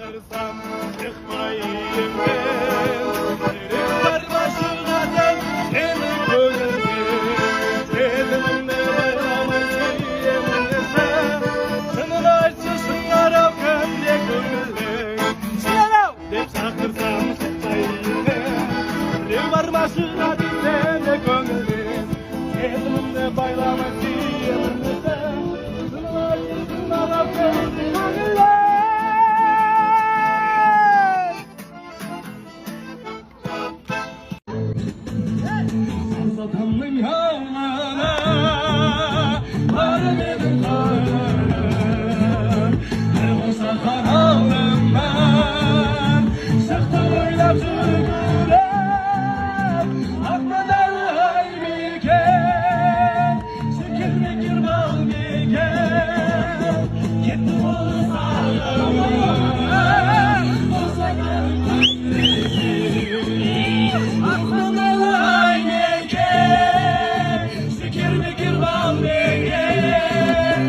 çakırsam çıkmayayım ben. Var başına da senin gönlün, kendimle bayramayayım desem. Şunun açısınlar avkan de gönlün, dep çakırsam çıkmayayım ben. Var başına da senin gönlün, kendimle bayramayayım desem. Şunun açısınlar avkan de gönlün. Satanın yağına Arabedim kararım Ne olsa karalım ben Şakta oylap sürgülüm Akmadan hay bilgen Şükür mikir bal bilgen Gittim onu sağlam Olsa karalım Akmadan hay bilgen Şükür mikir bal bilgen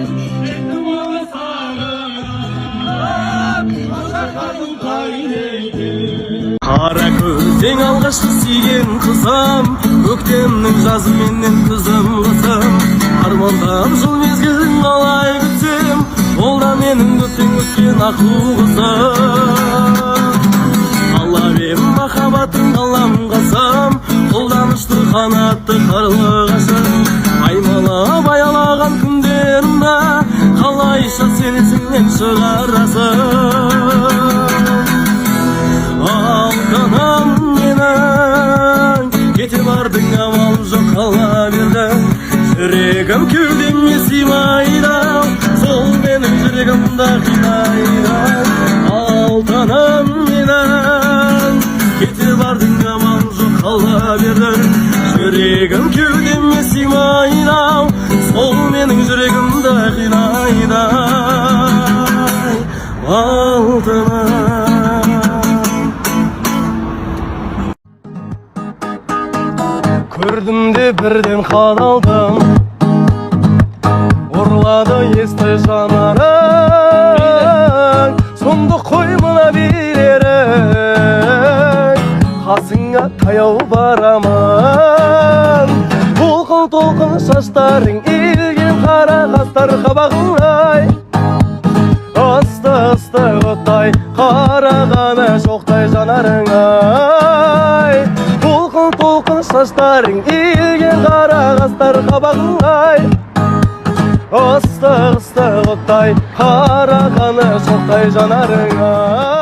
Gittim onu sağlam Olsa karalım kaynayken Kara көзден алғашқы сүйген қызым Көктемнің жазы менен күзім қызым Армандап жыл мезгілін қалай күтсем Ол да менің көптен өткен аққу қызым Алла берген махаббаттың қаламқасам Қолданышты қанатты қарлығашым Аймалап аялаған күндерімді Қалайша сен есіңнен шығарасың Алтыным менің кете бардың амал жоқ қала берді Жүрегім кеудеме сыймайды сол менің жүрегімді қинайды Алтыным менің кете бардың амал жоқ қала берді Жүрегім кеудеме сыймайды сол менің жүрегімді қинайды Алтыным Көрдім де бірден қадалдым Ұрлады есті жанарың Сұмдық қой мына билерің Қасыңа таяу барамын Толқын-толқын шаштарың Иілген қара қастар қабағың ай Ысты-ысты оттай Қарағаны шоқтай жанарың ай Толқын шаштарың иілген қара қастар қабағың ай Ыстық оттай қарағаны шоқтай жанарың ай